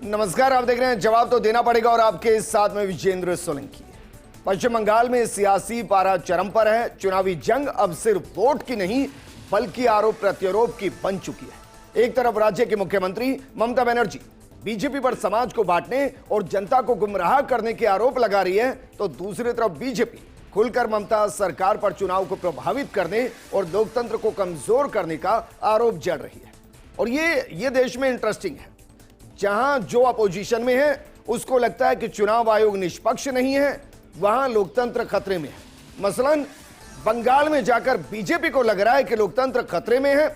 नमस्कार, आप देख रहे हैं जवाब तो देना पड़ेगा और आपके साथ में विजेंद्र सोलंकी। पश्चिम बंगाल में सियासी पारा चरम पर है। चुनावी जंग अब सिर्फ वोट की नहीं बल्कि आरोप प्रत्यारोप की बन चुकी है। एक तरफ राज्य की मुख्यमंत्री ममता बनर्जी बीजेपी पर समाज को बांटने और जनता को गुमराह करने के आरोप लगा रही है, तो दूसरी तरफ बीजेपी खुलकर ममता सरकार पर चुनाव को प्रभावित करने और लोकतंत्र को कमजोर करने का आरोप जड़ रही है। और ये देश में इंटरेस्टिंग है, जहां जो अपोजिशन में है उसको लगता है कि चुनाव आयोग निष्पक्ष नहीं है, वहां लोकतंत्र खतरे में है। मसलन बंगाल में जाकर बीजेपी को लग रहा है कि लोकतंत्र खतरे में है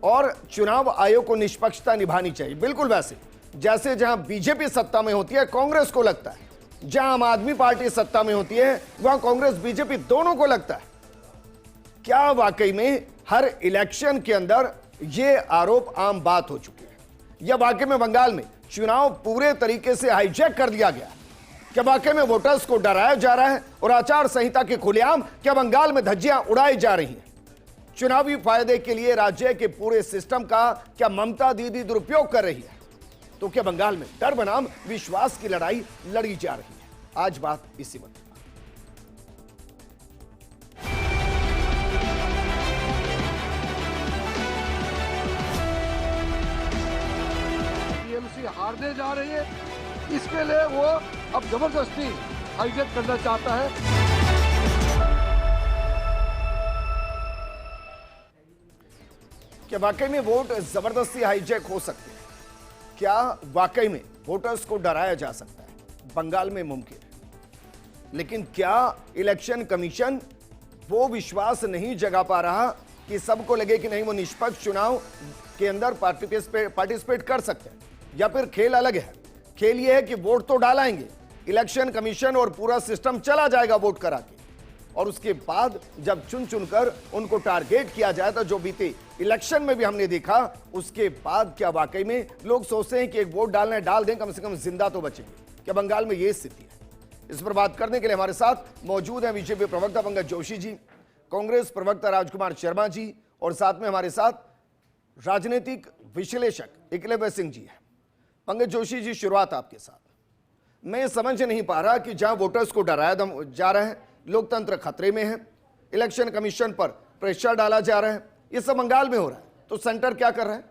और चुनाव आयोग को निष्पक्षता निभानी चाहिए। बिल्कुल वैसे जैसे जहां बीजेपी सत्ता में होती है कांग्रेस को लगता है, जहां आम आदमी पार्टी सत्ता में होती है वहां कांग्रेस बीजेपी दोनों को लगता है। क्या वाकई में हर इलेक्शन के अंदर यह आरोप आम बात हो चुकी है, या वाकई में बंगाल में चुनाव पूरे तरीके से हाईजैक कर दिया गया? क्या वाकई में वोटर्स को डराया जा रहा है और आचार संहिता के खुलेआम क्या बंगाल में धज्जियां उड़ाई जा रही हैं? चुनावी फायदे के लिए राज्य के पूरे सिस्टम का क्या ममता दीदी दुरुपयोग कर रही है? तो क्या बंगाल में डर बनाम विश्वास की लड़ाई लड़ी जा रही है? आज बात इसी मुद्दे पर। टीएमसी हारने जा रही है, इसके लिए वो अब जबरदस्ती हाईजैक करना चाहता है। क्या वाकई में वोट जबरदस्ती हाईजैक हो सकते हैं? क्या वाकई में वोटर्स को डराया जा सकता है? बंगाल में मुमकिन है, लेकिन क्या इलेक्शन कमीशन वो विश्वास नहीं जगा पा रहा कि सबको लगे कि नहीं वो निष्पक्ष चुनाव के अंदर पार्टिसिपेट कर सकते हैं? या फिर खेल अलग है? खेल ये है कि वोट तो डालाएंगे, इलेक्शन कमीशन और पूरा सिस्टम चला जाएगा वोट करा के, और उसके बाद जब चुन चुनकर उनको टारगेट किया जाए, तो जो बीते इलेक्शन में भी हमने देखा, उसके बाद क्या वाकई में लोग सोचते हैं कि एक वोट डालना है डाल दें, कम से कम जिंदा तो बचेंगे? क्या बंगाल में यह स्थिति है? इस पर बात करने के लिए हमारे साथ मौजूद हैं बीजेपी प्रवक्ता पंकज जोशी जी, कांग्रेस प्रवक्ता राजकुमार शर्मा जी, और साथ में हमारे साथ राजनीतिक विश्लेषक एकलव्य सिंह जी है। पंकज जोशी जी, शुरुआत आपके साथ। मैं समझ नहीं पा रहा कि जहां वोटर्स को डराया जा रहा है, लोकतंत्र खतरे में है, इलेक्शन कमीशन पर प्रेशर डाला जा रहा है, ये सब बंगाल में हो रहा है, तो सेंटर क्या कर रहा है?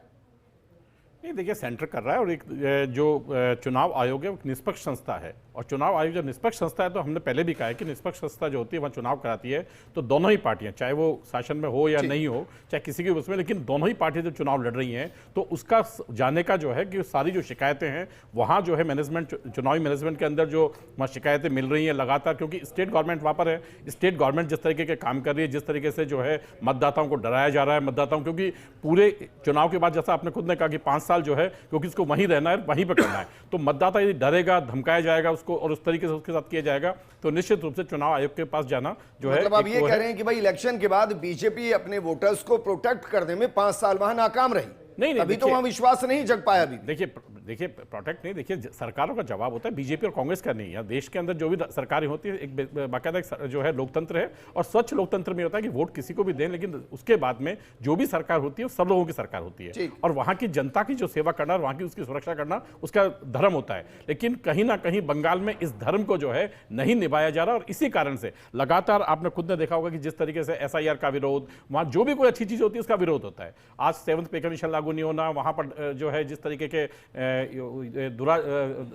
नहीं, देखिए, सेंटर कर रहा है, और एक जो चुनाव आयोग है वो निष्पक्ष संस्था है, और चुनाव आयोग जब निष्पक्ष संस्था है तो हमने पहले भी कहा है कि निष्पक्ष संस्था जो होती है वहाँ चुनाव कराती है तो दोनों ही पार्टियां, चाहे वो शासन में हो या नहीं हो, चाहे किसी के उसमें, लेकिन दोनों ही पार्टियां जब चुनाव लड़ रही हैं तो उसका जाने का जो है कि सारी जो शिकायतें हैं वहाँ जो है मैनेजमेंट, चुनावी मैनेजमेंट के अंदर जो वहाँ शिकायतें मिल रही हैं लगातार, क्योंकि स्टेट गवर्नमेंट वहाँ पर है, स्टेट गवर्नमेंट जिस तरीके के काम कर रही है, जिस तरीके से जो है मतदाताओं को डराया जा रहा है, मतदाताओं, क्योंकि पूरे चुनाव के बाद जैसा आपने खुद ने कहा कि 5 साल जो है क्योंकि उसको वहीं रहना है, वहीं पर करना है, तो मतदाता यदि डरेगा, धमकाया जाएगा उसको और उस तरीके से उसके साथ किया जाएगा, तो निश्चित रूप से चुनाव आयोग के पास जाना जो है। मतलब आप ये कह रहे हैं कि भाई इलेक्शन के बाद बीजेपी अपने वोटर्स को प्रोटेक्ट करने में 5 साल वहां नाकाम रही, नहीं, अभी तो वहां विश्वास नहीं जग पाया। अभी देखिए प्रोटेक्ट नहीं, देखिए सरकारों का जवाब होता है, बीजेपी और कांग्रेस का नहीं है। देश के अंदर जो भी सरकारें होती है एक बाकायदा जो है लोकतंत्र है, और स्वच्छ लोकतंत्र में होता है कि वोट किसी को भी दें, लेकिन उसके बाद में जो भी सरकार होती है वो सब लोगों की सरकार होती है, और वहां की जनता की जो सेवा करना, वहां की उसकी सुरक्षा करना उसका धर्म होता है। लेकिन कहीं ना कहीं बंगाल में इस धर्म को जो है नहीं निभाया जा रहा, और इसी कारण से लगातार आपने खुद ने देखा होगा कि जिस तरीके से SIR का विरोध, वहां जो भी कोई अच्छी चीज होती है उसका विरोध होता है। आज 7th पे कमीशन लागू नहीं होना, वहां पर जो है जिस तरीके के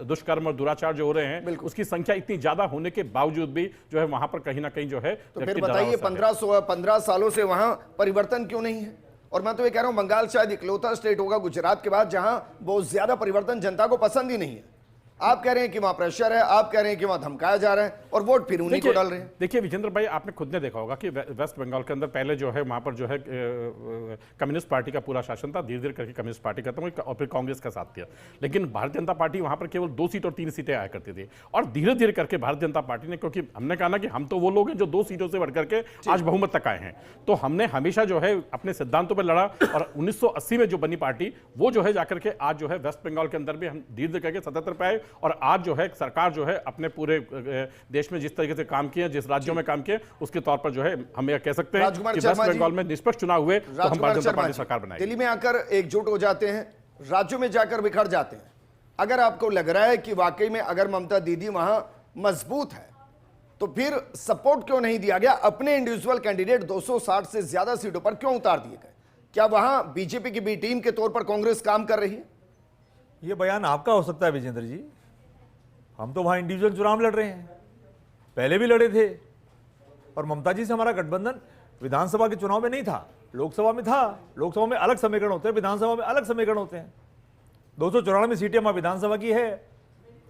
दुष्कर्म और दुराचार जो हो रहे हैं उसकी संख्या इतनी ज्यादा होने के बावजूद भी जो है वहां पर कहीं ना कहीं जो है, तो फिर बताइए 15 सालों से वहां परिवर्तन क्यों नहीं है? और मैं तो ये कह रहा हूं बंगाल शायद इकलौता स्टेट होगा गुजरात के बाद जहां बहुत ज्यादा परिवर्तन जनता को पसंद ही नहीं है। आप कह रहे हैं कि वहां प्रेशर है, आप कह रहे हैं कि वहां धमकाया जा रहा है, और वोट फिर उन्हीं को डाल रहे हैं। देखिए विजेंद्र भाई, आपने खुद ने देखा होगा कि वेस्ट बंगाल के अंदर पहले जो है वहां पर जो है कम्युनिस्ट पार्टी का पूरा शासन था, धीरे धीरे करके कम्युनिस्ट पार्टी खत्म हुई और फिर कांग्रेस का साथ दिया, लेकिन भारतीय जनता पार्टी वहां पर केवल 2 सीट और 3 सीटें आया करती थी, और धीरे धीरे करके भारतीय जनता पार्टी ने, क्योंकि हमने कहा ना कि हम तो वो लोग हैं जो 2 सीटों से बढ़ करके आज बहुमत तक आए हैं, तो हमने हमेशा जो है अपने सिद्धांतों पर लड़ा, और 1980 में जो बनी पार्टी वो जो है जाकर के आज जो है वेस्ट बंगाल के अंदर भी हम धीरे धीरे करके 77 पे आए, और आज जो है सरकार जो है अपने पूरे देश में जिस तरीके से काम किए, जिस राज्यों में काम किए, उसके तौर पर जो है हम यह कह सकते हैं कि वेस्ट बंगाल में निष्पक्ष चुनाव हुए तो हम भारतीय जनता पार्टी सरकार बनाएंगे। दिल्ली में आकर एकजुट हो जाते हैं, राज्यों में जाकर बिखर जाते हैं, अगर आपको लग रहा है कि वाकई में अगर ममता दीदी वहां मजबूत है तो फिर सपोर्ट क्यों नहीं दिया गया? अपने इंडिविजुअल कैंडिडेट 260 से ज्यादा सीटों पर क्यों उतार दिए गए? क्या वहां बीजेपी की बी टीम के तौर पर कांग्रेस काम कर रही है? ये बयान आपका हो सकता है विजेंद्र जी, हम तो वहां इंडिविजुअल चुनाव लड़ रहे हैं, पहले भी लड़े थे। और ममता जी से हमारा गठबंधन विधानसभा के चुनाव में नहीं था, लोकसभा में था। लोकसभा में अलग समीकरण होते हैं, विधानसभा में अलग समीकरण होते हैं। 294 सीटें हमारी विधानसभा की है,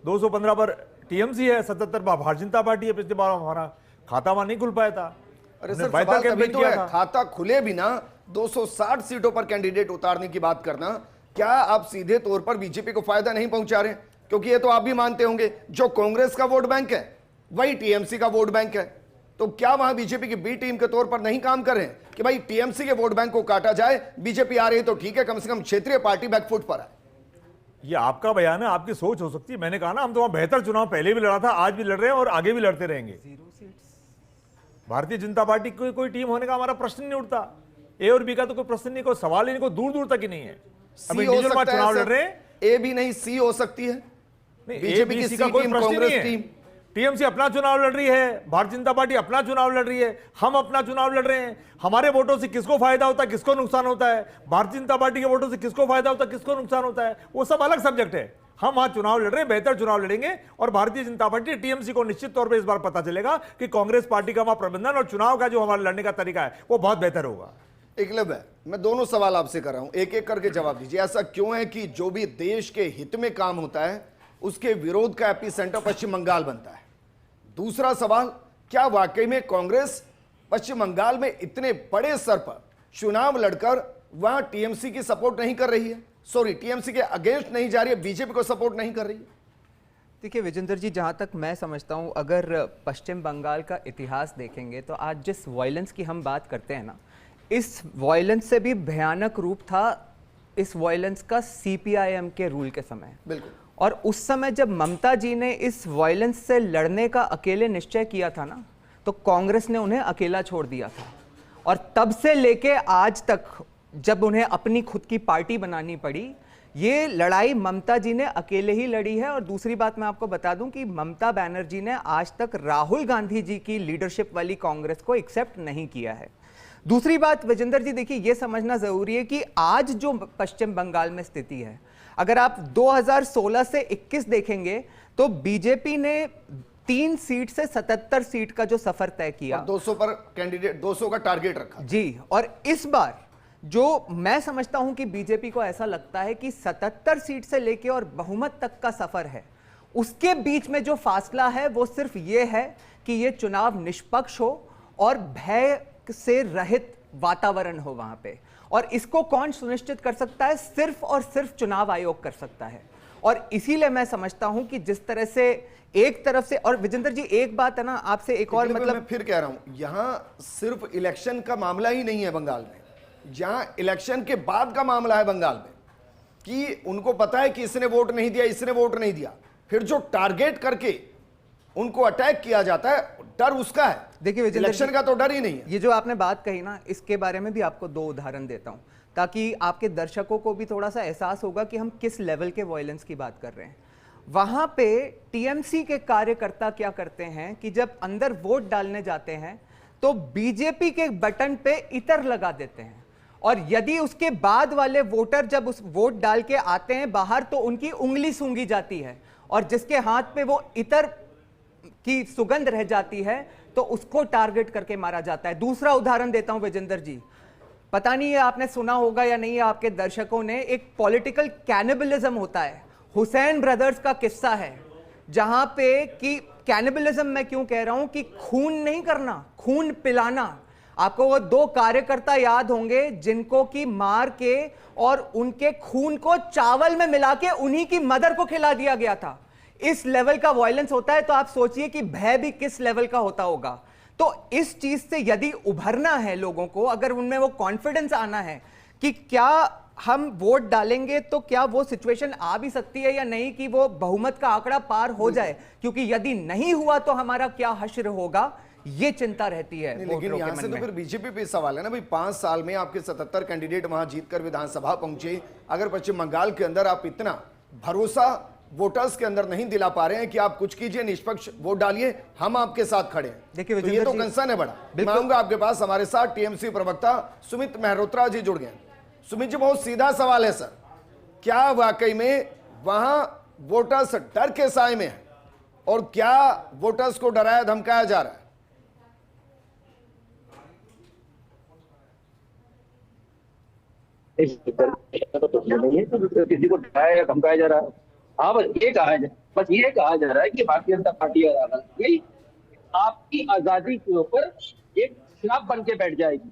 215 पर टीएमसी है, 77 पर भारतीय जनता पार्टी है। पिछली बार हमारा खाता वहां नहीं खुल पाया था। अरे सर, सवाल तभी तो है, खाता खुले बिना 260 सीटों पर कैंडिडेट उतारने की बात करना, क्या आप सीधे तौर पर बीजेपी को फायदा नहीं पहुंचा रहे? क्योंकि ये तो आप भी मानते होंगे जो कांग्रेस का वोट बैंक है वही टीएमसी का वोट बैंक है, तो क्या वहां बीजेपी की बी टीम के तौर पर नहीं काम कर रहे हैं कि भाई टीएमसी के वोट बैंक को काटा जाए? बीजेपी आ रही है तो ठीक है, कम से कम क्षेत्रीय पार्टी बैकफुट पर है। ये आपका बयान है, आपकी सोच हो सकती है। मैंने कहा ना, हम तो वहां बेहतर चुनाव पहले भी लड़ा था, आज भी लड़ रहे हैं और आगे भी लड़ते रहेंगे। भारतीय जनता पार्टी की कोई टीम होने का हमारा प्रश्न नहीं उठता। ए और बी का तो कोई प्रश्न नहीं, कोई सवाल ही नहीं, कोई दूर दूर तक ही नहीं है। अब इंडिविजुअल चुनाव लड़ रहे हैं, ए भी नहीं सी हो सकती है। बीजेपी की सी का कोई प्रश्न नहीं है। टीएमसी अपना चुनाव लड़ रही है, भारतीय जनता पार्टी अपना चुनाव लड़ रही है, हम अपना चुनाव लड़ रहे हैं। हमारे वोटों से किसको फायदा होता है, किसको नुकसान होता है, भारतीय जनता पार्टी के वोटों से किसको फायदा होता है, किसको नुकसान होता है, वो सब अलग सब्जेक्ट है। हम वहां चुनाव लड़ रहे हैं, बेहतर चुनाव लड़ेंगे। और भारतीय जनता पार्टी टीएमसी को निश्चित तौर पर इस बार पता चलेगा कि कांग्रेस पार्टी का वहां प्रबंधन और चुनाव का जो हमारा लड़ने का तरीका है वो बहुत बेहतर होगा। एकलव्य, मैं दोनों सवाल आपसे कर रहा हूं, एक एक करके जवाब दीजिए। ऐसा क्यों है कि जो भी देश के हित में काम होता है उसके विरोध का एपी सेंटर पश्चिम बंगाल बनता है? दूसरा सवाल, क्या वाकई में कांग्रेस पश्चिम बंगाल में इतने बड़े स्तर पर चुनाव लड़कर वहां टीएमसी की सपोर्ट नहीं कर रही है? सॉरी, टीएमसी के अगेंस्ट नहीं जा रही है, बीजेपी को सपोर्ट नहीं कर रही है? देखिए विजेंद्र जी, जहाँ तक मैं समझता हूँ, अगर पश्चिम बंगाल का इतिहास देखेंगे तो आज जिस वायलेंस की हम बात करते हैं ना, इस वायलेंस से भी भयानक रूप था इस वायलेंस का सीपीआईएम के रूल के समय। बिल्कुल। और उस समय जब ममता जी ने इस वायलेंस से लड़ने का अकेले निश्चय किया था ना, तो कांग्रेस ने उन्हें अकेला छोड़ दिया था। और तब से लेके आज तक जब उन्हें अपनी खुद की पार्टी बनानी पड़ी, ये लड़ाई ममता जी ने अकेले ही लड़ी है। और दूसरी बात मैं आपको बता दूं कि ममता बनर्जी ने आज तक राहुल गांधी जी की लीडरशिप वाली कांग्रेस को एक्सेप्ट नहीं किया है। दूसरी बात विजेंद्र जी, देखिए ये समझना जरूरी है कि आज जो पश्चिम बंगाल में स्थिति है, अगर आप 2016 से 21 देखेंगे तो बीजेपी ने 3 सीट से 77 सीट का जो सफर तय किया, 200 पर कैंडिडेट 200 का टारगेट रखा जी। और इस बार जो मैं समझता हूं कि बीजेपी को ऐसा लगता है कि 77 सीट से लेके और बहुमत तक का सफर है, उसके बीच में जो फासला है वो सिर्फ ये है कि ये चुनाव निष्पक्ष हो और भय से रहित वातावरण हो वहां पे। और इसको कौन सुनिश्चित कर सकता है? सिर्फ और सिर्फ चुनाव आयोग कर सकता है। और इसीलिए मैं समझता हूं कि जिस तरह से एक तरफ से, और विजेंद्र जी एक बात है ना आपसे एक और, मतलब मैं फिर कह रहा हूं, यहां सिर्फ इलेक्शन का मामला ही नहीं है बंगाल में, जहां इलेक्शन के बाद का मामला है बंगाल में कि उनको पता है कि इसने वोट नहीं दिया, इसने वोट नहीं दिया, फिर जो टारगेट करके उनको अटैक किया जाता है, डर उसका है। देखिए इलेक्शन का तो डर ही नहीं है। ये जो आपने बात कही ना, इसके बारे में भी आपको 2 उदाहरण देता हूं ताकि आपके दर्शकों को भी थोड़ा सा एहसास होगा कि हम किस लेवल के वायलेंस की बात कर रहे हैं। वहां पे टीएमसी के कार्यकर्ता क्या करते हैं कि जब अंदर वोट डालने जाते हैं तो बीजेपी के बटन पे इतर लगा देते हैं, और यदि उसके बाद वाले वोटर जब उस वोट डाल के आते हैं बाहर तो उनकी उंगली सूंघी जाती है, और जिसके हाथ पे वो इतर की सुगंध रह जाती है तो उसको टारगेट करके मारा जाता है। दूसरा उदाहरण देता हूं विजेंद्र जी, पता नहीं है आपने सुना होगा या नहीं, आपके दर्शकों ने, एक पॉलिटिकल कैनिबलिज्म होता है, हुसैन ब्रदर्स का किस्सा है, जहां पे कि कैनिबलिज्म मैं क्यों कह रहा हूं कि खून नहीं करना, खून पिलाना। आपको वो 2 कार्यकर्ता याद होंगे जिनको कि मार के और उनके खून को चावल में मिला के उन्हीं की मदर को खिला दिया गया था। इस लेवल का वायलेंस होता है तो आप सोचिए कि भय भी किस लेवल का होता होगा। तो इस चीज से यदि उभरना है लोगों को, अगर उनमें वो कॉन्फिडेंस आना है कि क्या हम वोट डालेंगे तो क्या वो सिचुएशन आ भी सकती है या नहीं कि वो बहुमत का आंकड़ा पार हो जाए, क्योंकि यदि नहीं हुआ तो हमारा क्या हश्र होगा, ये चिंता रहती है। लेकिन यहां से तो फिर बीजेपी पे सवाल है ना भाई, 5 साल में आपके 77 कैंडिडेट वहां जीतकर विधानसभा पहुंचे, अगर पश्चिम बंगाल के अंदर आप इतना भरोसा वोटर्स के अंदर नहीं दिला पा रहे हैं कि आप कुछ कीजिए, निष्पक्ष वोट डालिए, हम आपके साथ खड़े हैं। देखिए तो ये तो कंसर्न है बड़ा। मैं आऊंगा आपके पास, हमारे साथ टीएमसी प्रवक्ता सुमित मेहरोत्रा जी जुड़ गए। सुमित जी, बहुत सीधा सवाल है सर, क्या वाकई में वहां वोटर्स डर के साए में है और क्या वोटर्स को डराया धमकाया जा रहा है? नहीं है तो किसी को डराया या धमकाया जा रहा है। हाँ, बस ये कहा जा रहा है कि भारतीय जनता पार्टी यही आपकी आजादी के ऊपर एक श्राप बन के बैठ जाएगी,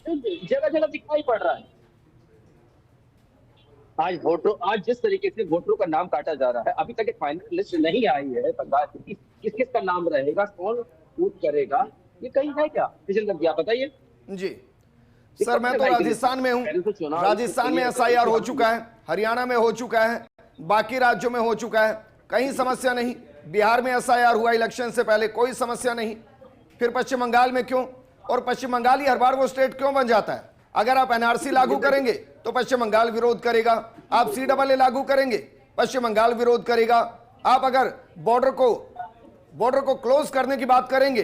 तो जगह जगह दिखाई पड़ रहा है। आज जिस तरीके से वोटरों का नाम काटा जा रहा है, अभी तक एक फाइनल लिस्ट नहीं आई है बंगाल की, किस किस का नाम रहेगा, कौन वोट करेगा, ये कहीं है क्या? विजेंद्र जी, आप बताइए। जी सर, मैं तो राजस्थान में हूं। राजस्थान में एसआईआर हो चुका है, हरियाणा में हो चुका है, बाकी राज्यों में हो चुका है, कहीं समस्या नहीं। बिहार में एसआईआर हुआ इलेक्शन से पहले, कोई समस्या नहीं। फिर पश्चिम बंगाल में क्यों? और पश्चिम बंगाल ही हर बार वो स्टेट क्यों बन जाता है? अगर आप एनआरसी लागू करेंगे तो पश्चिम बंगाल विरोध करेगा, आप सीएए लागू करेंगे पश्चिम बंगाल विरोध करेगा, आप अगर बॉर्डर को क्लोज करने की बात करेंगे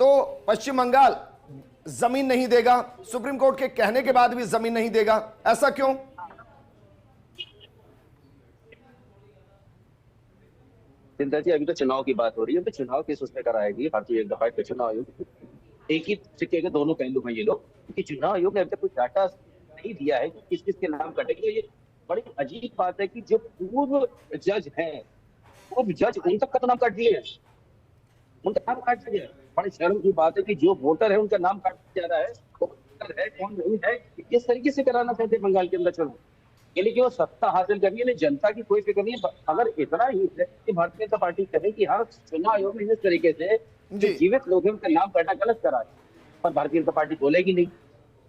तो पश्चिम बंगाल जमीन नहीं देगा, सुप्रीम कोर्ट के कहने के बाद भी जमीन नहीं देगा। ऐसा क्यों? चिंता जी, अभी तो चुनाव की बात हो रही है, तो चुनाव किस उसमें कराएगी भारतीय जनता पार्टी? चुनाव आयोग एक ही सिक्के के दोनों पहलू हैं ये लोग, क्योंकि चुनाव आयोग ने अभी तक कुछ डाटा नहीं दिया है कि किस किस के नाम कटेंगे। ये बड़ी अजीब बात है कि जो पूर्व जज हैं, पूर्व जज, उन तक का तो नाम काट दिए, उनका नाम काट दिया। बड़ी शर्म की बात है कि जो वोटर है उनका नाम काट दिया जा रहा है, वोटर है कौन नहीं है, किस तरीके से कराना चाहते बंगाल के अंदर चुनाव, यानी कि वो सत्ता हासिल करनी है, जनता की कोई फिक्र नहीं है। अगर इतना ही है कि भारतीय जनता पार्टी कहे कि हाँ, चुनाव आयोग ने इस तरीके से जीवित लोगों का नाम काटा गलत करा है, पर भारतीय जनता पार्टी बोलेगी नहीं,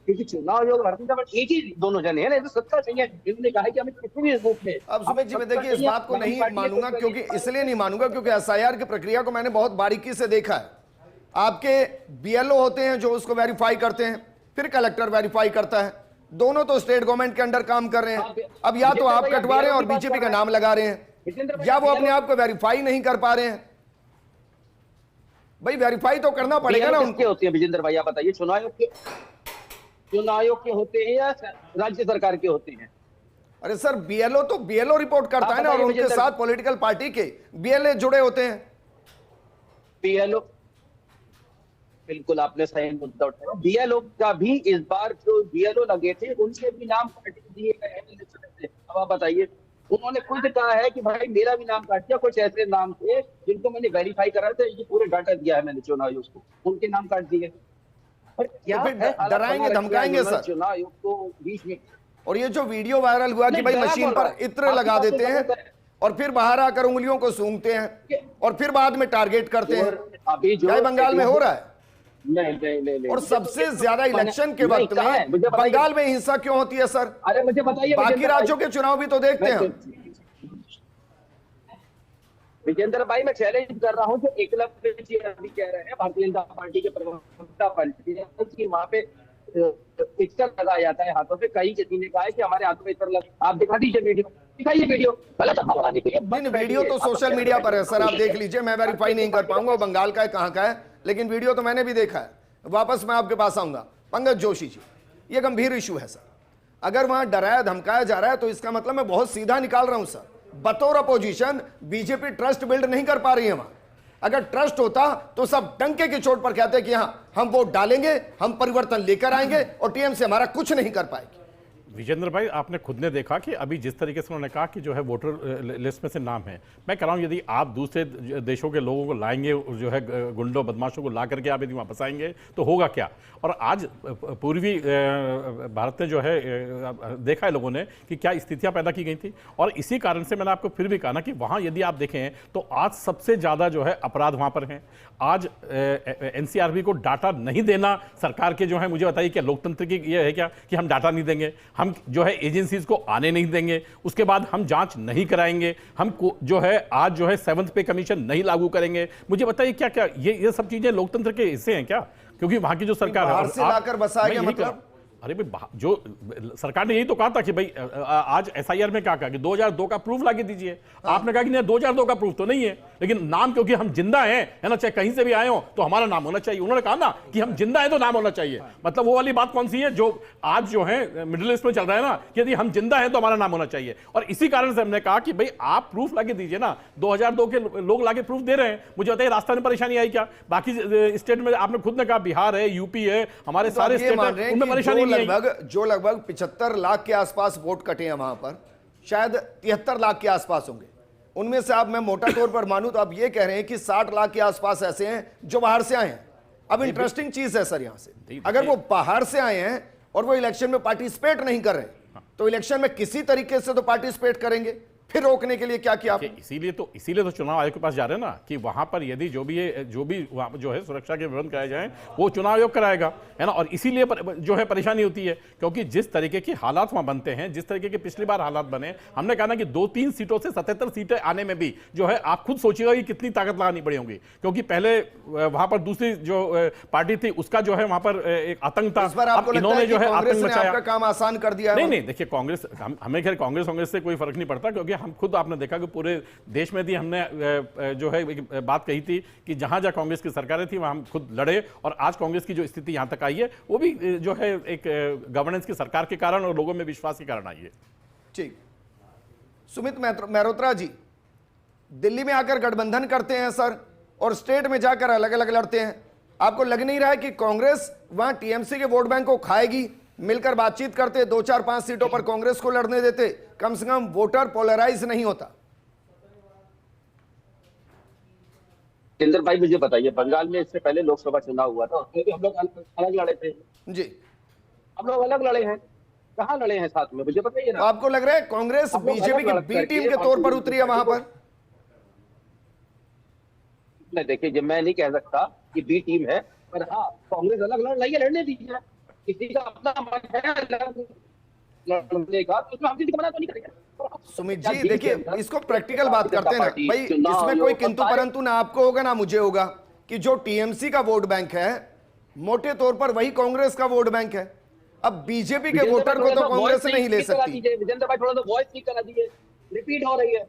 क्योंकि चुनाव आयोग भारतीय जनता पार्टी एक ही दोनों जने हैं ना, तो सत्ता चाहिए। इन्होंने कहा कि हमें किसी भी रूप में। अब सुमित जी, मैं देखिए इस बात को नहीं मानूंगा, क्योंकि इसलिए नहीं मानूंगा क्योंकि एसआईआर की प्रक्रिया को मैंने बहुत बारीकी से देखा है। आपके बीएलओ होते हैं जो उसको वेरीफाई करते हैं, फिर कलेक्टर वेरीफाई करता है, दोनों तो स्टेट गवर्नमेंट के अंडर काम कर रहे हैं। अब या तो आप कटवा रहे हैं और बीजेपी का नाम लगा रहे हैं, या वो अपने आप को वेरीफाई नहीं कर पा रहे हैं। भाई वेरीफाई तो करना पड़ेगा ना उनके। होते हैं विजेंद्र भाई, आप बताइए, चुनाव आयोग के होते हैं या राज्य सरकार के होते हैं? अरे सर, बीएलओ तो बीएलओ रिपोर्ट करता है ना, और उनके साथ पॉलिटिकल पार्टी के बीएलए जुड़े होते हैं। बीएलओ, बिल्कुल आपने सही मुद्दा उठाया। बीएलओ का भी इस बार जो बीएलओ लगे थे उनके भी नाम काट दिए गए। अब आप बताइए, उन्होंने खुद कहा है कि भाई मेरा भी नाम काट दिया, कुछ ऐसे नाम थे जिनको मैंने वेरीफाई करा था, ये पूरे डाटा दिया है मैंने चुनाव आयोग को, उनके नाम काट दिए। और क्या डराएंगे धमकाएंगे सर चुनाव आयोग को बीच में। और ये जो वीडियो वायरल हुआ कि भाई मशीन पर इत्र लगा देते हैं और फिर बाहर आकर उंगलियों को सूंघते हैं और फिर बाद में टारगेट करते हैं, अभी जो बंगाल में हो रहा है। नहीं। और सबसे ज्यादा इलेक्शन के वक्त में बंगाल में हिंसा क्यों होती है सर? अरे मुझे बताइए, बाकी राज्यों के चुनाव भी तो देखते हैं। विजेंद्र भाई, मैं चैलेंज कर रहा हूं जो एकलव्य जी अभी कह रहे हैं, भारतीय जनता पार्टी के प्रवक्ता कि वहां पे इत्र लगाया जाता है हाथों पे। कहीं किसी ने कहा है कि हमारे हाथों में इत्र लगा, आप दिखा दीजिए वीडियो, दिखाइए वीडियो। गलत हवा नहीं, वीडियो तो सोशल मीडिया पर है सर, आप देख लीजिए। मैं वेरीफाई नहीं कर पाऊंगा बंगाल का है कहां का है, लेकिन वीडियो तो मैंने भी देखा है। वापस मैं आपके पास आऊंगा। पंकज जोशी जी, ये गंभीर इशू है सर। अगर वहां डराया धमकाया जा रहा है तो इसका मतलब मैं बहुत सीधा निकाल रहा हूं सर, बतौर अपोजिशन बीजेपी ट्रस्ट बिल्ड नहीं कर पा रही है वहां। अगर ट्रस्ट होता तो सब डंके की चोट पर कहते हैं कि हाँ, हम वोट डालेंगे, हम परिवर्तन लेकर आएंगे और टीएमसी हमारा कुछ नहीं कर पाएगी। विजेंद्र भाई, आपने खुद ने देखा कि अभी जिस तरीके से उन्होंने कहा कि जो है वोटर लिस्ट में से नाम है, मैं कह रहा हूँ यदि आप दूसरे देशों के लोगों को लाएंगे, जो है गुंडों बदमाशों को ला करके आप यदि वहाँ फंसाएंगे तो होगा क्या। और आज पूर्वी भारत ने जो है देखा है लोगों ने कि क्या स्थितियाँ पैदा की गई थी, और इसी कारण से मैंने आपको फिर भी कहा ना कि वहाँ यदि आप देखें तो आज सबसे ज़्यादा जो है अपराध वहाँ पर हैं। आज एनसीआरबी को डाटा नहीं देना सरकार के जो है, मुझे बताइए क्या लोकतंत्र की ये है क्या कि हम डाटा नहीं देंगे, हम जो है एजेंसीज को आने नहीं देंगे, उसके बाद हम जांच नहीं कराएंगे, हम जो है आज जो है 7th पे कमीशन नहीं लागू करेंगे। मुझे बताइए क्या क्या ये सब चीजें लोकतंत्र के हिस्से हैं क्या? क्योंकि वहां की जो सरकार है, लाकर बसाया मतलब अरे भाई, जो सरकार ने यही तो कहा था कि भाई आज एसआईआर में क्या कहा कि 2002 का प्रूफ लाके दीजिए। आपने कहा कि नहीं 2002 का प्रूफ तो नहीं है, लेकिन नाम क्योंकि हम जिंदा हैं, है ना, चाहे कहीं से भी आए हो तो हमारा नाम होना चाहिए। उन्होंने कहा ना कि हम जिंदा हैं तो नाम होना चाहिए। मतलब वो वाली बात कौन सी है जो आज जो है मिडिल ईस्ट में चल रहा है ना, कि यदि हम जिंदा हैं तो हमारा नाम होना चाहिए। और इसी कारण से हमने कहा कि भाई आप प्रूफ लाके दीजिए ना। 2002 के लोग लाके प्रूफ दे रहे हैं। मुझे बताइए रास्ता में परेशानी आई क्या? बाकी स्टेट में आपने खुद ने कहा बिहार है, यूपी है, हमारे सारे स्टेट है, उनमें परेशानी नहीं आई। जो लगभग 75 लाख के आसपास वोट कटे हैं वहां पर, शायद 73 लाख के आसपास होंगे। उनमें से आप, मैं मोटा तौर पर मानूं तो आप ये कह रहे हैं कि 60 लाख के आसपास ऐसे हैं जो बाहर से आए हैं। अब इंटरेस्टिंग चीज है सर, यहां से अगर वो बाहर से आए हैं और वो इलेक्शन में पार्टिसिपेट नहीं कर रहे तो इलेक्शन में किसी तरीके से तो पार्टिसिपेट करेंगे। फिर रोकने के लिए क्या किया आपने? इसीलिए तो चुनाव आयोग के पास जा रहे हैं ना, कि वहां पर यदि जो भी वहां पर जो है सुरक्षा के प्रबंध कराए जाएं वो चुनाव आयोग कराएगा, है ना। और इसीलिए जो है परेशानी होती है, क्योंकि जिस तरीके के हालात वहां बनते हैं, जिस तरीके के पिछली बार हालात बने, हमने कहा ना कि 2-3 सीटों से 77 सीटें आने में भी जो है आप खुद सोचिएगा कि कितनी ताकत लगानी पड़ी होगी। क्योंकि पहले वहां पर दूसरी जो पार्टी थी उसका जो है वहां पर एक आतंक था। इन्होंने जो है आतंक मचाया, आपका काम आसान कर दिया। नहीं, देखिए कांग्रेस, हमें खैर कांग्रेस से कोई फर्क नहीं पड़ता, क्योंकि हम खुद, आपने देखा कि पूरे देश में भी हमने जो है एक बात कही थी कि जहां जहां कांग्रेस की सरकारें थी वहां हम खुद लड़े। और आज कांग्रेस की जो स्थिति यहां तक आई है वो भी जो है एक गवर्नेंस की सरकार के कारण और लोगों में विश्वास के कारण आई है। ठीक, सुमित मेहरोत्रा जी, दिल्ली में आकर गठबंधन करते हैं सर और स्टेट में जाकर अलग अलग लड़ते हैं। आपको लग नहीं रहा है कि कांग्रेस वहां टीएमसी के वोट बैंक को खाएगी? मिलकर बातचीत करते, 2-4-5 सीटों पर कांग्रेस को लड़ने देते, कम से कम वोटर पोलराइज नहीं होता। जितेंद्र भाई मुझे बताइए, बंगाल में इससे पहले लोकसभा चुनाव हुआ था, उसमें भी हम लोग अलग लड़े थे जी। हम लोग अलग लड़े हैं, कहाँ लड़े हैं साथ में, मुझे बताइए ना। आपको लग रहा है कांग्रेस बीजेपी की बी टीम के तौर पर उतरी है वहां पर? नहीं, देखिए, जब मैं नहीं कह सकता कि बी टीम है, पर हाँ कांग्रेस अलग लड़ने दीजिए। किसी का अपना मन है लड़ने का, तो उसमें हम किसी को मना तो नहीं करेंगे। सुमित जी देखिए, इसको प्रैक्टिकल बात करते हैं ना भाई, इसमें कोई किंतु परंतु ना आपको होगा ना मुझे होगा कि जो टीएमसी का वोट बैंक है मोटे तौर पर वही कांग्रेस का वोट बैंक है। अब बीजेपी के वोटर को तो कांग्रेस नहीं ले सकती। विजेंद्र भाई थोड़ा सा वॉइस ठीक करा दीजिए, रिपीट हो रही है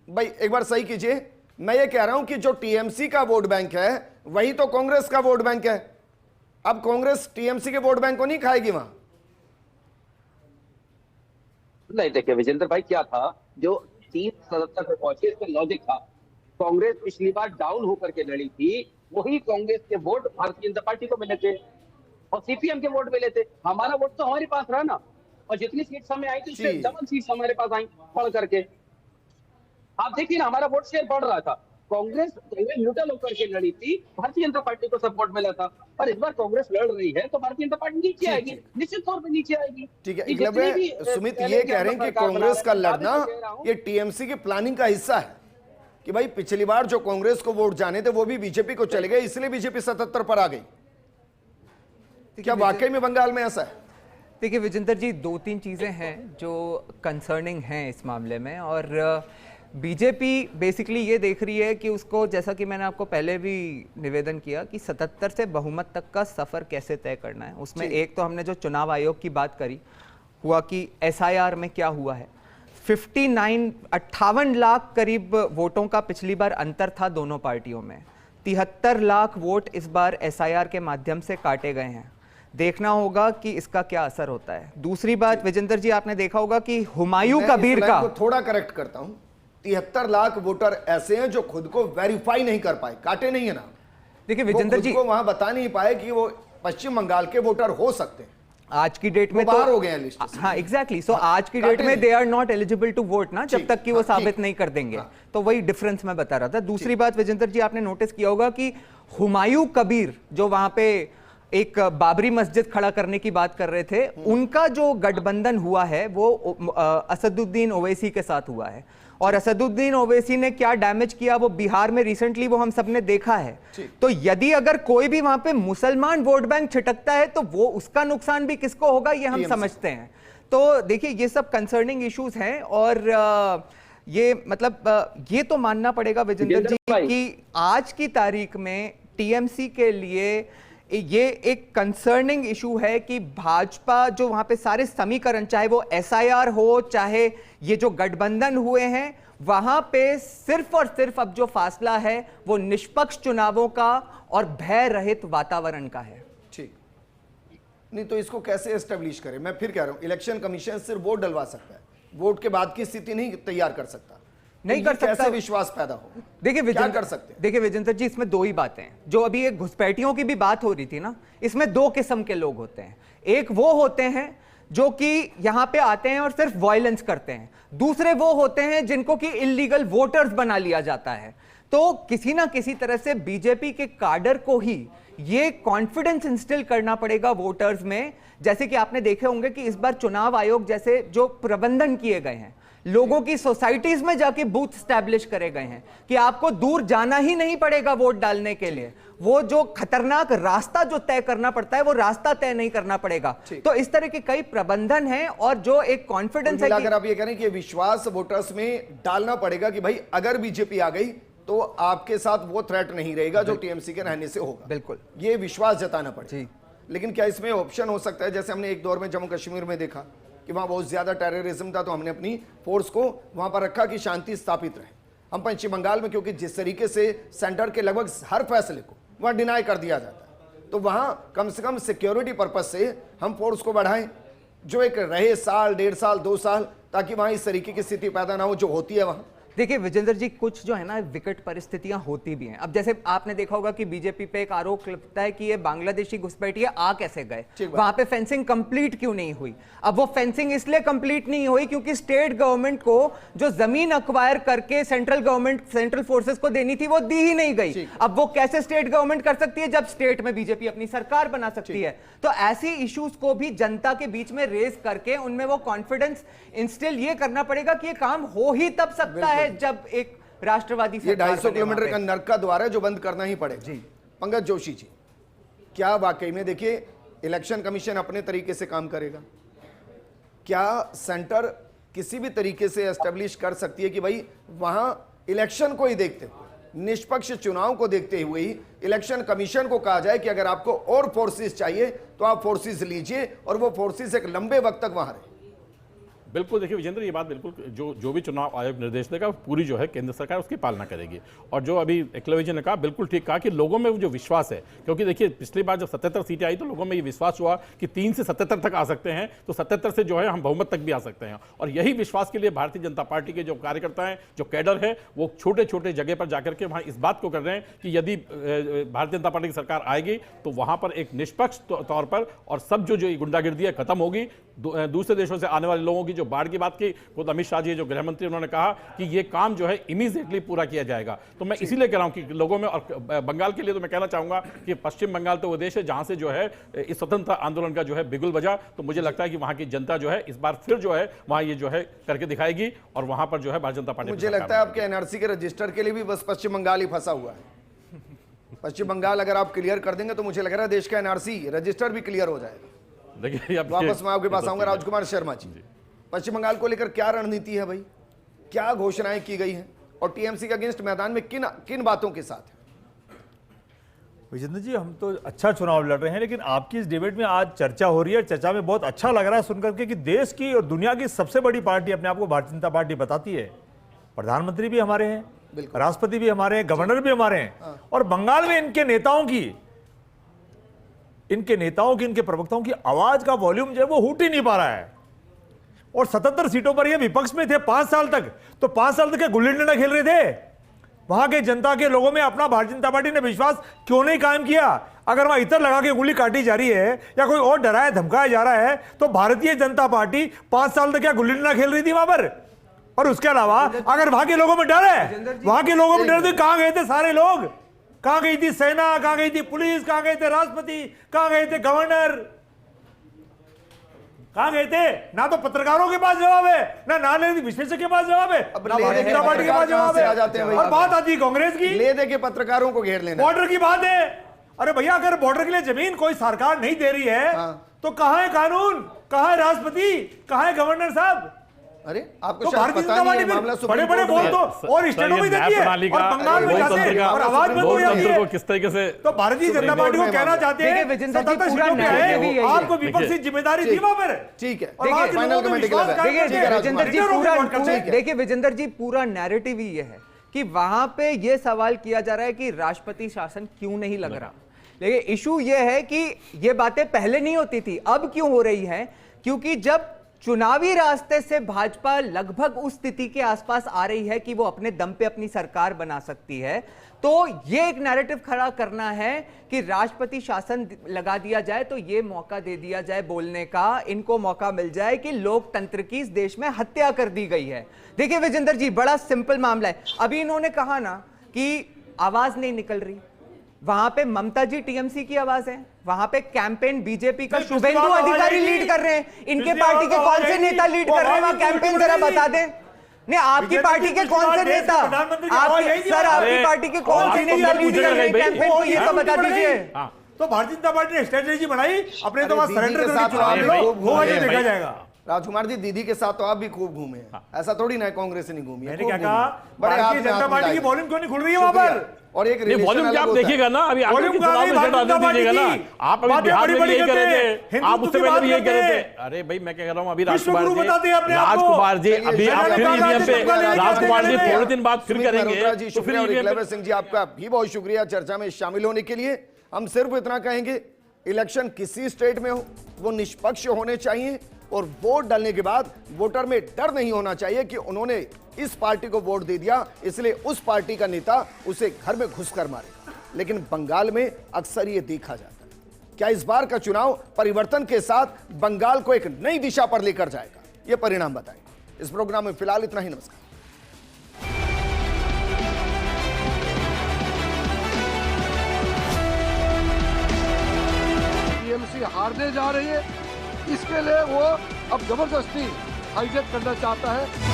भाई, एक बार सही कीजिए। मैं ये कह रहा हूं कि जो टीएमसी का वोट बैंक है वही तो कांग्रेस का वोट बैंक है। अब कांग्रेस टीएमसी के वोट बैंक को नहीं खाएगी वहां। नहीं, देखिए विजेंद्र भाई, क्या था जो 377 पे पहुंचे, इसका लॉजिक था। कांग्रेस पिछली बार डाउन होकर के लड़ी थी, वही कांग्रेस के वोट भारतीय जनता पार्टी को मिले थे और सीपीएम के वोट मिले थे। हमारा वोट तो हमारे पास रहा ना, और जितनी सीट हमें आई थी उससे डबल सीट हमारे पास आई बढ़ करके। आप देखिए ना, हमारा वोट शेयर बढ़ रहा था। कांग्रेस न्यूट्रल होकर के लड़ी थी, भारतीय जनता पार्टी को सपोर्ट मिला था। पर इस बार कांग्रेस लड़ रही है तो भारतीय जनता पार्टी नीचे आएगी, निश्चित तौर पर नीचे आएगी। ठीक है, एकलव्य, सुमित ये कह रहे हैं कि कांग्रेस का लड़ना ये टीएमसी की प्लानिंग का हिस्सा है कि भाई पिछली बार जो कांग्रेस को वोट जाने थे वो भी बीजेपी को चले गए, इसलिए बीजेपी 77 पर आ गई। क्या वाकई में बंगाल में ऐसा है? देखिए विजेंद्र जी, 2-3 चीजें हैं जो कंसर्निंग हैं इस मामले में। और बीजेपी बेसिकली ये देख रही है कि उसको, जैसा कि मैंने आपको पहले भी निवेदन किया, कि 77 से बहुमत तक का सफ़र कैसे तय करना है। उसमें एक तो हमने जो चुनाव आयोग की बात करी हुआ कि एसआईआर में क्या हुआ है, 58 लाख करीब वोटों का पिछली बार अंतर था दोनों पार्टियों में। 73 लाख वोट इस बार एसआईआर के माध्यम से काटे गए हैं। देखना होगा कि इसका क्या असर होता है। दूसरी बात विजेंद्र जी, आपने देखा होगा कि हुमायूं कबीर का, थोड़ा करेक्ट करता हूं, 73 लाख वोटर ऐसे हैं जो खुद को वेरीफाई नहीं कर पाए, काटे नहीं है ना। देखिए विजेंद्र जी, को वहां बता नहीं पाए कि वो पश्चिम बंगाल के वोटर हो सकते हैं। आज की डेट में बाहर हो गए हैं लिस्ट से। हाँ एग्जैक्टली, सो आज की डेट में they are not eligible to vote ना, जब तक कि वो साबित नहीं कर देंगे। तो वही डिफरेंस मैं बता रहा था। दूसरी बात विजेंद्र जी, आपने नोटिस किया होगा कि हुमायूं कबीर जो वहां पे एक बाबरी मस्जिद खड़ा करने की बात कर रहे थे, उनका जो गठबंधन हुआ है वो असदुद्दीन ओवैसी के साथ हुआ है। और असदुद्दीन ओवैसी ने क्या डैमेज किया वो बिहार में रिसेंटली वो हम सबने देखा है। तो यदि अगर कोई भी वहां पे मुसलमान वोट बैंक छिटकता है तो वो उसका नुकसान भी किसको होगा ये हम समझते हैं। तो देखिए ये सब कंसर्निंग इश्यूज हैं। और ये मतलब ये तो मानना पड़ेगा विजेंद्र जी कि आज की तारीख में टीएमसी के लिए ये एक कंसर्निंग इशू है कि भाजपा जो वहां पे सारे समीकरण, चाहे वो एसआईआर हो, चाहे ये जो गठबंधन हुए हैं, वहां पे सिर्फ और सिर्फ अब जो फासला है वो निष्पक्ष चुनावों का और भय रहित वातावरण का है। ठीक, नहीं तो इसको कैसे एस्टेब्लिश करें? मैं फिर कह रहा हूं, इलेक्शन कमीशन सिर्फ वोट डलवा सकता है, वोट के बाद की स्थिति नहीं तैयार कर सकता। नहीं तो कर सकता। कैसे विश्वास पैदा हो? देखिए क्या कर सकते हैं? देखिए विजेंद्र जी, इसमें दो ही बातें हैं। जो अभी एक घुसपैठियों की भी बात हो रही थी ना, इसमें दो किस्म के लोग होते हैं। एक वो होते हैं जो कि यहां पे आते हैं और सिर्फ वायलेंस करते हैं, दूसरे वो होते हैं जिनको कि इलीगल वोटर्स बना लिया जाता है। तो किसी ना किसी तरह से बीजेपी के काडर को ही ये कॉन्फिडेंस इंस्टिल करना पड़ेगा वोटर्स में। जैसे कि आपने देखे होंगे कि इस बार चुनाव आयोग जैसे जो प्रबंधन किए गए हैं, लोगों की सोसाइटीज में जाके बूथ स्टैब्लिश करे गए हैं कि आपको दूर जाना ही नहीं पड़ेगा वोट डालने के लिए। वो जो खतरनाक रास्ता जो तय करना पड़ता है वो रास्ता तय नहीं करना पड़ेगा। तो इस तरह के कई प्रबंधन हैं और जो एक कॉन्फिडेंस है कि आप ये कह रहे हैं कि विश्वास वोटर्स में डालना पड़ेगा कि भाई अगर बीजेपी आ गई तो आपके साथ वो थ्रेट नहीं रहेगा जो टीएमसी के रहने से होगा। बिल्कुल, ये विश्वास जताना पड़ेगा। लेकिन क्या इसमें ऑप्शन हो सकता है, जैसे हमने एक दौर में जम्मू कश्मीर में देखा कि वहां बहुत ज्यादा टेररिज्म था, तो हमने अपनी फोर्स को वहां पर रखा कि शांति स्थापित रहे। हम पश्चिम बंगाल में, क्योंकि जिस तरीके से सेंटर के लगभग हर फैसले को वहां डिनाई कर दिया जाता है, तो वहां कम से कम सिक्योरिटी पर्पज से हम फोर्स को बढ़ाएं, जो एक रहे साल, 1.5 साल, 2 साल, ताकि वहां इस तरीके की स्थिति पैदा ना हो जो होती है वहां। देखिए विजेंद्र जी, कुछ जो है ना विकट परिस्थितियां होती भी हैं। अब जैसे आपने देखा होगा कि बीजेपी पे एक आरोप लगता है कि ये बांग्लादेशी घुसपैठिए आ कैसे गए, वहां पे फेंसिंग कंप्लीट क्यों नहीं हुई। अब वो फेंसिंग इसलिए कंप्लीट नहीं हुई क्योंकि स्टेट गवर्नमेंट को जो जमीन अक्वायर करके सेंट्रल गवर्नमेंट, सेंट्रल फोर्सेस को देनी थी वो दी ही नहीं गई। अब वो कैसे स्टेट गवर्नमेंट कर सकती है जब स्टेट में बीजेपी अपनी सरकार बना सकती है। तो ऐसी इश्यूज को भी जनता के बीच में रेज करके उनमें वो कॉन्फिडेंस इंस्टिल ये करना पड़ेगा कि ये काम हो ही तब सकता है जब एक राष्ट्रवादी ये 250 किलोमीटर का नर्क का द्वार है जो बंद करना ही पड़ेगा। जी पंकज जोशी जी, क्या वाकई में देखिए इलेक्शन कमीशन अपने तरीके से काम करेगा? क्या सेंटर किसी भी तरीके से एस्टेब्लिश कर सकती है कि भाई वहां इलेक्शन को ही देखते हुए, निष्पक्ष चुनाव को देखते हुए ही इलेक्शन कमीशन को कहा जाए कि अगर आपको और फोर्सेस चाहिए तो आप फोर्सेस लीजिए और वो फोर्सेस एक लंबे वक्त तक वहां रहे? बिल्कुल, देखिए विजेंद्र, ये बात बिल्कुल जो भी चुनाव आयोग निर्देश देगा पूरी जो है केंद्र सरकार उसकी पालना करेगी। और जो अभी एकलव्य जी ने कहा बिल्कुल ठीक कहा कि लोगों में जो विश्वास है, क्योंकि देखिए पिछली बार जब 77 सीटें आई तो लोगों में ये विश्वास हुआ कि 3 से 77 तक आ सकते हैं, तो 77 से जो है हम बहुमत तक भी आ सकते हैं। और यही विश्वास के लिए भारतीय जनता पार्टी के जो कार्यकर्ता हैं, जो कैडर है, वो छोटे छोटे जगह पर जाकर के वहाँ इस बात को कर रहे हैं कि यदि भारतीय जनता पार्टी की सरकार आएगी तो वहाँ पर एक निष्पक्ष तौर पर और सब जो गुंडागिर्दी है खत्म होगी। दूसरे देशों से आने वाले लोगों की जो बाढ़ की बात की, खुद अमित शाह जी जो गृह मंत्री उन्होंने कहा कि ये काम जो है इमीडिएटली पूरा किया जाएगा। तो मैं इसीलिए कह रहा हूं कि लोगों में, और बंगाल के लिए तो मैं कहना चाहूंगा कि पश्चिम बंगाल तो वो देश है जहां से जो है इस स्वतंत्रता आंदोलन का जो है बिगुल बजा। तो मुझे लगता है कि वहां की जनता जो है इस बार फिर जो है वहां ये जो है करके दिखाएगी और वहां पर जो है भारतीय जनता पार्टी, मुझे लगता है आपके एनआरसी के रजिस्टर के लिए भी बस पश्चिम बंगाल ही फंसा हुआ है। पश्चिम बंगाल अगर आप क्लियर कर देंगे तो मुझे लग रहा है देश का एनआरसी रजिस्टर भी क्लियर हो जाएगा। देखिए वापस मैं आपके पास आऊंगा, राजकुमार शर्मा जी, पश्चिम बंगाल को लेकर क्या रणनीति है भाई, क्या घोषणाएं की गई हैं और टीएमसी के अगेंस्ट मैदान में किन किन बातों के साथ है? विजेंद्र जी, हम तो अच्छा चुनाव लड़ रहे हैं, लेकिन आपकी इस डिबेट में आज चर्चा हो रही है, चर्चा में बहुत अच्छा लग रहा है सुनकर के कि देश की और दुनिया की सबसे बड़ी पार्टी अपने आप को भारतीय जनता पार्टी बताती है। प्रधानमंत्री भी हमारे हैं, राष्ट्रपति भी हमारे हैं, गवर्नर भी हमारे हैं, और बंगाल में इनके नेताओं की, इनके प्रवक्ताओं की आवाज का वॉल्यूम जो है वो हूट ही नहीं पा रहा है। और 77 सीटों पर ये विपक्ष में थे 5 साल तक, तो 5 साल तक क्या गुल्ली डंडा खेल रहे थे? वहां के जनता के लोगों में अपना भारतीय जनता पार्टी ने विश्वास क्यों नहीं कायम किया? अगर वहां इतर लगा के उंगली काटी जा रही है या कोई और डराया धमकाया जा रहा है, तो भारतीय जनता पार्टी 5 साल तक क्या गुल्ली डंडा खेल रही थी वहां पर? और उसके अलावा अगर वहां के लोगों में डर है, वहां के लोगों में डर, तो कहां गए थे सारे लोग? कहां गई थी सेना, कहां गई थी पुलिस, कहां गए थे राष्ट्रपति, कहां गए थे गवर्नर, कहां गए थे? ना तो पत्रकारों के पास जवाब है, ना नाले विश्लेषक के पास जवाब है, ना भारतीय जनता पार्टी के पास जवाब है। और बात आती है कांग्रेस की, ले दे के पत्रकारों को घेर लेना, बॉर्डर की बात है। अरे भैया, अगर बॉर्डर के लिए जमीन कोई सरकार नहीं दे रही है तो कहां है कानून, कहां है राष्ट्रपति, कहां है गवर्नर साहब? अरे आपको तो शायद भारतीय पता जनता नहीं पार्टी है फिर मामला सुप्रीम बड़े-बड़े कोर्ट में बोल है। तो और स्टेटों में देती है और बंगाल में जाते हैं और आवाज बंद हो जाती है। को किस तरीके से तो भारतीय जनता पार्टी को कहना चाहते देखिए, हैं विजेंद्र जी, 77 पूरा सीटों पे narrative ही आए, यही है। आपको विपक्ष की जिम्मेदारी थी वहां पर। ठीक है, और वहां के फाइनल लोगों पे कमेंट विश्वास निकलेगा। करते देखिए हैं। विजेंद्र जी लीडरों पूरा को वोट करते हैं। देखिए विजेंद्र जी पूरा नैरेटिव ही ये है कि वहां पे ये सवाल किया जा रहा है कि राष्ट्रपति शासन क्यों नहीं लग रहा। लेकिन इशू ये है कि ये बातें पहले नहीं होती थी, अब क्यों हो रही है? क्योंकि जब चुनावी रास्ते से भाजपा लगभग उस स्थिति के आसपास आ रही है कि वो अपने दम पे अपनी सरकार बना सकती है, तो ये एक नैरेटिव खड़ा करना है कि राष्ट्रपति शासन लगा दिया जाए, तो ये मौका दे दिया जाए बोलने का, इनको मौका मिल जाए कि लोकतंत्र की इस देश में हत्या कर दी गई है। देखिए विजेंद्र जी, बड़ा सिंपल मामला है। अभी इन्होंने कहा ना कि आवाज नहीं निकल रही, वहां पे ममता जी टीएमसी की आवाज है, वहां पे कैंपेन बीजेपी का शुभेंदु अधिकारी लीड कर रहे हैं। इनके पार्टी के कौन से नेता लीड कर रहे हैं वहां कैंपेन, जरा बता दें। नहीं, आपकी पार्टी के कौन से नेता, सर आपकी पार्टी के कौन से नेता लीड कर रहे हैं कैंपेन को, ये तो बता दीजिए। तो भारतीय जनता पार्टी ने स्ट्रेटेजी बनाई अपने, तो वहां दीदी सरेंडर के करके साथ चुनाव आप भी लो, खूब वो घूमे देखा भाई। जाएगा। राजकुमार जी, दीदी के साथ तो आप भी खूब घूमे हैं, ऐसा थोड़ी ना है कांग्रेस से नहीं घूमी है, मैंने खूब क्या घूमी कहा, है। बड़े भारतीय हाथ में जनता हाथ पार्टी की मिलाए। वॉल्यूम क्यों नहीं खुल रही है वहां पर? शुक्रिया। और एक नहीं, relation वॉल्यूम क्या अलग आप होता है। देखिएगा ना, अभी आगे वॉल्यूम के कहाँ चुनाव गई में भारतीय जनता दीजिएगा ना, पार्टी की? आप अभी बातें बिहार में भी बड़ी-बड़ी यही कर रहे करते थे, हैं, आप हिंदुत्व उससे की पहले बात भी यही कर रहे करते थे। हैं। अरे भाई मैं क्या कह रहा हूँ, अभी विश्वगुरु राजकुमार बताते हैं अपने आप को। राजकुमार जी अभी आप फिर ईवीएम पे, राजकुमार जी थोड़े दिन बाद फिर सुमित करेंगे, मल्होत्रा जी तो फिर शुक्रिया, और ईवीएम एकलव्य सिंह जी आपका भी बहुत शुक्रिया चर्चा में शामिल होने के लिए। हम सिर्फ इतना कहेंगे, इलेक्शन किसी स्टेट में हो वो निष्पक्ष होने चाहिए, और वोट डालने के बाद वोटर में डर नहीं होना चाहिए कि उन्होंने इस पार्टी को वोट दे दिया इसलिए उस पार्टी का नेता उसे घर में घुसकर मारेगा। लेकिन बंगाल में अक्सर ये देखा जाता है। क्या इस बार का चुनाव परिवर्तन के साथ बंगाल को एक नई दिशा पर लेकर जाएगा? ये परिणाम बताएंगे। इस प्रोग्राम में फिलहाल इतना ही। नमस्कार। टीएमसी हारने जा रही है, इसके लिए वो अब जबरदस्ती हाईजैक करना चाहता है।